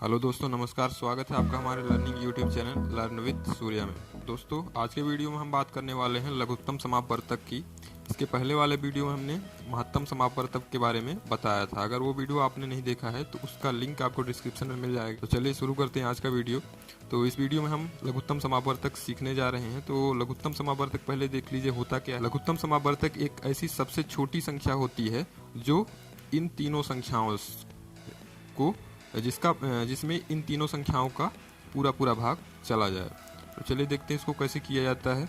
Hello दोस्तों, नमस्कार। स्वागत है आपका हमारे learning YouTube channel learn with Surya में। दोस्तों, आज के वीडियो में हम बात करने वाले हैं लघुत्तम समापवर्तक की। इसके पहले वाले वीडियो में हमने महत्तम समापवर्तक के बारे में बताया था। अगर वो वीडियो आपने नहीं देखा है तो उसका लिंक आपको डिस्क्रिप्शन में मिल जाएगा। तो चलिए शुरू करते हैं आज का वीडियो। तो इस वीडियो में हम लघुत्तम समापवर्तक सीखने जा रहे हैं। तो लघुत्तम समापवर्तक पहले देख लीजिए होता क्या है। लघुत्तम समापवर्तक एक ऐसी सबसे छोटी संख्या होती है जो इन तीनों संख्याओं को जिसमें इन तीनों संख्याओं का पूरा भाग चला जाए। तो चलिए देखते हैं इसको कैसे किया जाता है।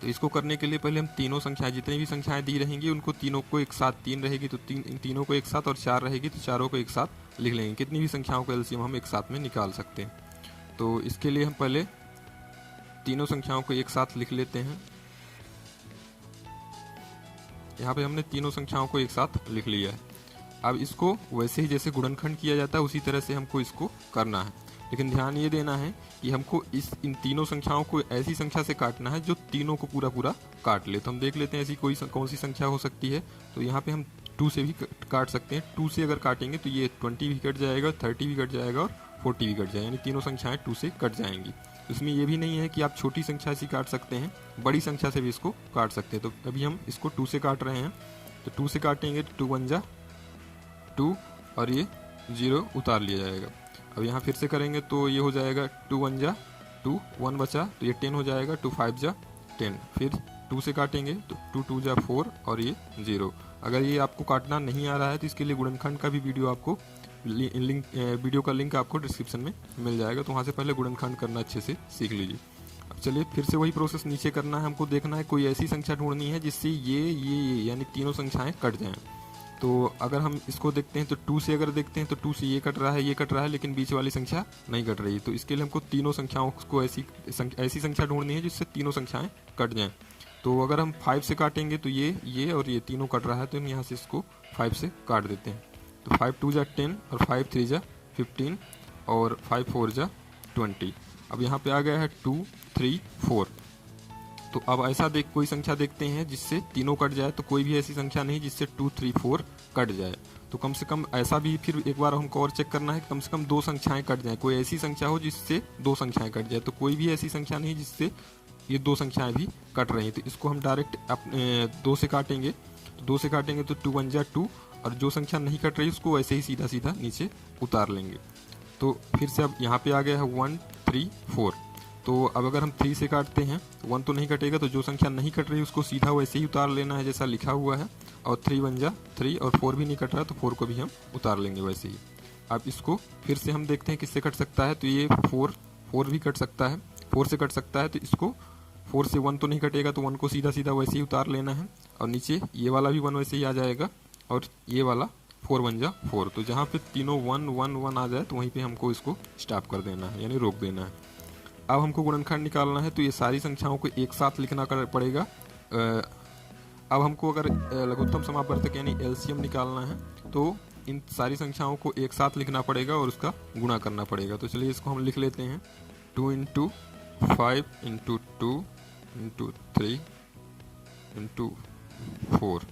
तो इसको करने के लिए पहले हम तीनों संख्याएं, जितनी भी संख्याएं दी रहेंगी उनको तीनों को एक साथ, तीन रहेगी तो तीनों को एक साथ, और चार रहेगी तो चारों को एक साथ लिख लेंगे। कितनी भी संख्याओं का एलसीएम हम एक साथ में निकाल सकते हैं। तो इसके लिए हम पहले तीनों संख्याओं को एक साथ लिख लेते हैं। यहाँ पे हमने तीनों संख्याओं को एक साथ लिख लिया है। अब इसको वैसे ही जैसे गुणनखंड किया जाता है उसी तरह से हमको इसको करना है। लेकिन ध्यान ये देना है कि हमको इन तीनों संख्याओं को ऐसी संख्या से काटना है जो तीनों को पूरा काट ले। तो हम देख लेते हैं ऐसी कौन सी संख्या हो सकती है। तो यहाँ पे हम 2 से भी काट सकते हैं। 2 से अगर काटेंगे तो ये 20 भी कट जाएगा, 30 भी कट जाएगा और 40 भी कट जाएगा, यानी तीनों संख्याएं 2 से कट जाएंगी। इसमें ये भी नहीं है कि आप छोटी संख्या से काट सकते हैं, बड़ी संख्या से भी इसको काट सकते हैं। तो अभी हम इसको 2 से काट रहे हैं। तो 2 से काटेंगे तो 2 1 जा 2 और ये 0 उतार लिया जाएगा। अब यहाँ फिर से करेंगे तो ये हो जाएगा 2 1 जा 2, 1 बचा तो ये 10 हो जाएगा, 2 5 जा 10। फिर 2 से काटेंगे तो 2 2 जा 4 और ये 0। अगर ये आपको काटना नहीं आ रहा है तो इसके लिए गुणनखंड का भी वीडियो का लिंक आपको डिस्क्रिप्शन में मिल जाएगा। तो वहाँ से पहले गुणनखंड करना अच्छे से सीख लीजिए। अब चलिए फिर से वही प्रोसेस नीचे करना है। हमको देखना है कोई ऐसी संख्या ढूंढनी है जिससे ये यानी तीनों संख्याएं कट जाएं। तो अगर हम इसको देखते हैं तो 2 से अगर देखते हैं तो 2 से ये कट रहा है, लेकिन बीच वाली संख्या नहीं कट रही। तो इसके लिए हमको तीनों संख्याओं को ऐसी संख्या ढूंढनी है जिससे तीनों संख्याएं कट जाएं। तो अगर हम 5 से काटेंगे तो ये और ये तीनों कट रहा है, तो हम यहाँ से इसको 5 से काट देते हैं। तो 5 2 जा 10 और 5 3 जा 15 और 5 4 जा 20। अब यहाँ पे आ गया है 2 3 4। तो अब ऐसा कोई संख्या देखते हैं जिससे तीनों कट जाए। तो कोई भी ऐसी संख्या नहीं जिससे 2 3 4 कट जाए। तो कम से कम ऐसा भी फिर एक बार हमको और चेक करना है कि कम से कम 2 संख्याएं कट जाए। कोई ऐसी संख्या हो जिससे 2 संख्याएं कट जाए। तो कोई भी ऐसी संख्या नहीं जिससे ये 2 संख्याएं भी कट रही हैं। तो इसको हम डायरेक्ट 2 से काटेंगे। तो 2 से काटेंगे तो 2 1 जा 2, और जो संख्या नहीं कट रही उसको ऐसे ही सीधा नीचे उतार लेंगे। तो फिर से अब यहाँ पे आ गया है 1 3 4। तो अब अगर हम 3 से काटते हैं तो 1 तो नहीं कटेगा, तो जो संख्या नहीं कट रही उसको सीधा वैसे ही उतार लेना है जैसा लिखा हुआ है। और 3 1 जा 3 और 4 भी नहीं कट रहा तो 4 को भी हम उतार लेंगे वैसे ही। अब इसको फिर से हम देखते हैं किससे कट सकता है। तो ये 4 भी कट सकता है, 4 से कट सकता है। तो इसको 4 से 1 तो नहीं कटेगा तो 1 को सीधा वैसे ही उतार लेना है। और नीचे ये वाला भी 1 वैसे ही आ जाएगा, और ये वाला 4 1 जा 4। तो जहाँ पे तीनों 1 1 1 आ जाए तो वहीं पे हमको इसको स्टॉप कर देना है, यानी रोक देना है। अब हमको गुणनखंड निकालना है तो ये सारी संख्याओं को एक साथ लिखना पड़ेगा। अब हमको अगर लघुत्तम समापवर्तक यानी एलसीएम निकालना है तो इन सारी संख्याओं को एक साथ लिखना पड़ेगा और उसका गुणा करना पड़ेगा। तो चलिए इसको हम लिख लेते हैं 2 × 5 × 2 × 3 × 4।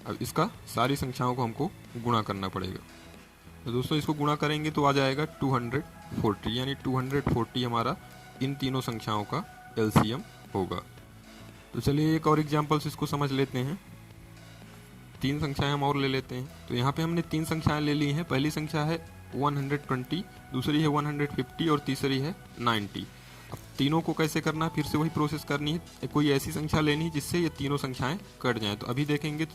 अब इसका सारी संख्याओं को हमको गुणा करना पड़ेगा। तो दोस्तों इसको गुणा करेंगे तो आ जाएगा 240, यानी 240 हमारा इन तीनों संख्याओं का एलसीएम होगा। तो चलिए एक और एग्जांपल से इसको समझ लेते हैं। 3 संख्याएं हम और ले लेते हैं। तो यहाँ पे हमने 3 संख्याएं ले ली हैं। पहली संख्या है 120, दूसरी है 150 और तीसरी है 90। अब तीनों को कैसे करना है, फिर से वही प्रोसेस करनी है। कोई ऐसी संख्या लेनी है जिससे ये तीनों संख्याएं कट जाएँ। तो अभी देखेंगे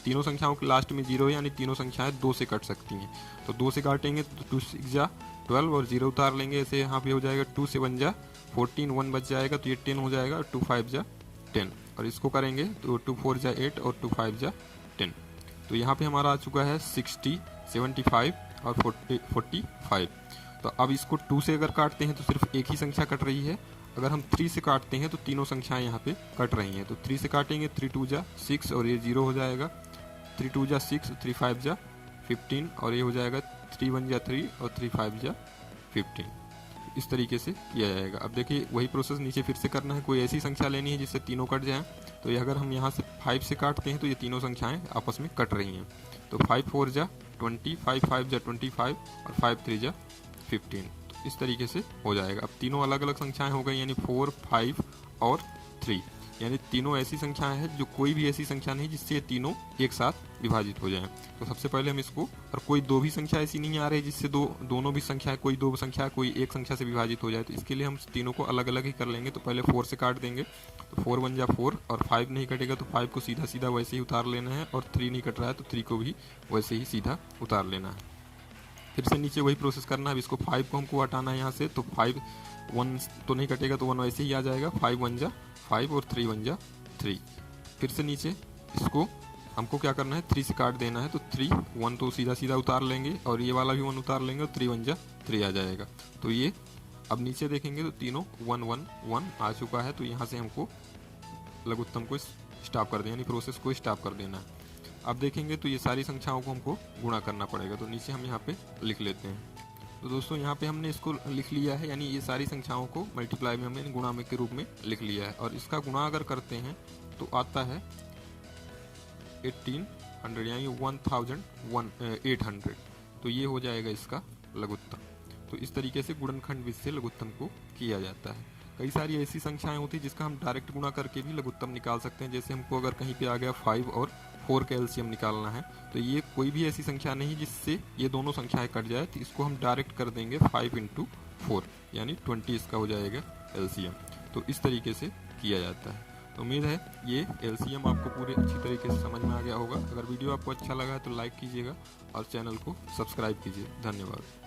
तीनों संख्याओं के लास्ट में 0 है, यानी तीनों संख्याएं 2 से कट सकती हैं। तो 2 से काटेंगे तो 2 6 जा 12 और 0 उतार लेंगे। ऐसे यहाँ पे हो जाएगा 2 7 जा 14, 1 बच जाएगा तो ये 10 हो जाएगा, 2 5 जा 10। और इसको करेंगे तो 2 4 जा 8 और 2 5 जा 10। तो यहाँ पे हमारा आ चुका है 60 75 और 45। तो अब इसको 2 से अगर काटते हैं तो सिर्फ एक ही संख्या कट रही है। अगर हम 3 से काटते हैं तो तीनों संख्याएं यहाँ पे कट रही हैं। तो 3 से काटेंगे 3 2 जा 6 और ये 0 हो जाएगा, 3 2 जा 6, 3 5 जा 15 और ये हो जाएगा 3 1 जा 3 और 3 5 जा 15। इस तरीके से किया जाएगा। अब देखिए वही प्रोसेस नीचे फिर से करना है। कोई ऐसी संख्या लेनी है जिससे तीनों कट जाएं। तो ये अगर हम यहाँ से 5 से काटते हैं तो ये तीनों संख्याएं आपस में कट रही हैं। तो 5 4 जा 20, 5 5 जा 25 और 5 3 जा 15। तो इस तरीके से हो जाएगा। अब तीनों अलग अलग संख्याएं हो गई, यानी 4, 5 और 3, यानी तीनों ऐसी संख्याएं हैं जो कोई भी ऐसी संख्या नहीं जिससे ये तीनों एक साथ विभाजित हो जाएं। तो सबसे पहले हम इसको, और कोई दो भी संख्या ऐसी नहीं आ रही जिससे दोनों भी संख्या, कोई दो संख्या कोई एक संख्या से विभाजित हो जाए, तो इसके लिए हम तीनों को अलग अलग ही कर लेंगे। तो पहले 4 से काट देंगे, तो 4 1 जा 4, और 5 नहीं कटेगा तो 5 को सीधा सीधा वैसे ही उतार लेना है, और 3 नहीं कट रहा है तो 3 को भी वैसे ही सीधा उतार लेना है। फिर से नीचे वही प्रोसेस करना है। अब इसको 5 को हमको हटाना है यहाँ से, तो 5 1 तो नहीं कटेगा तो 1 वैसे ही आ जाएगा। 5 1 जा 5 और 3 1 जा 3। फिर से नीचे इसको हमको क्या करना है, 3 से काट देना है, तो 3 1 तो सीधा सीधा उतार लेंगे, और ये वाला भी 1 उतार लेंगे, और 3 1 जा 3 आ जाएगा। तो ये अब नीचे देखेंगे तो तीनों 1 1 1 आ चुका है। तो यहाँ से हमको लघुत्तम को स्टॉप कर देना, यानी प्रोसेस को स्टॉप कर देना है। अब देखेंगे तो ये सारी संख्याओं को हमको गुणा करना पड़ेगा। तो नीचे हम यहाँ पे लिख लेते हैं। तो दोस्तों यहाँ पे हमने इसको लिख लिया है, यानी ये सारी संख्याओं को मल्टीप्लाई में हमने गुणा में के रूप में लिख लिया है। और इसका गुणा अगर करते हैं तो आता है 1800, यानी 1800। तो ये हो जाएगा इसका लघुत्तम। तो इस तरीके से गुणनखंड विधि से लघुत्तम को किया जाता है। कई सारी ऐसी संख्याएं होती है जिसका हम डायरेक्ट गुणा करके भी लघुत्तम निकाल सकते हैं। जैसे हमको अगर कहीं पे आ गया 5 और 4 का एलसीएम निकालना है, तो ये कोई भी ऐसी संख्या नहीं जिससे ये दोनों संख्याएं कट जाए, तो इसको हम डायरेक्ट कर देंगे 5 × 4, यानी 20 इसका हो जाएगा एलसीएम। तो इस तरीके से किया जाता है। तो उम्मीद है ये एलसीएम आपको पूरे अच्छी तरीके से समझ में आ गया होगा। अगर वीडियो आपको अच्छा लगा है तो लाइक कीजिएगा और चैनल को सब्सक्राइब कीजिए। धन्यवाद।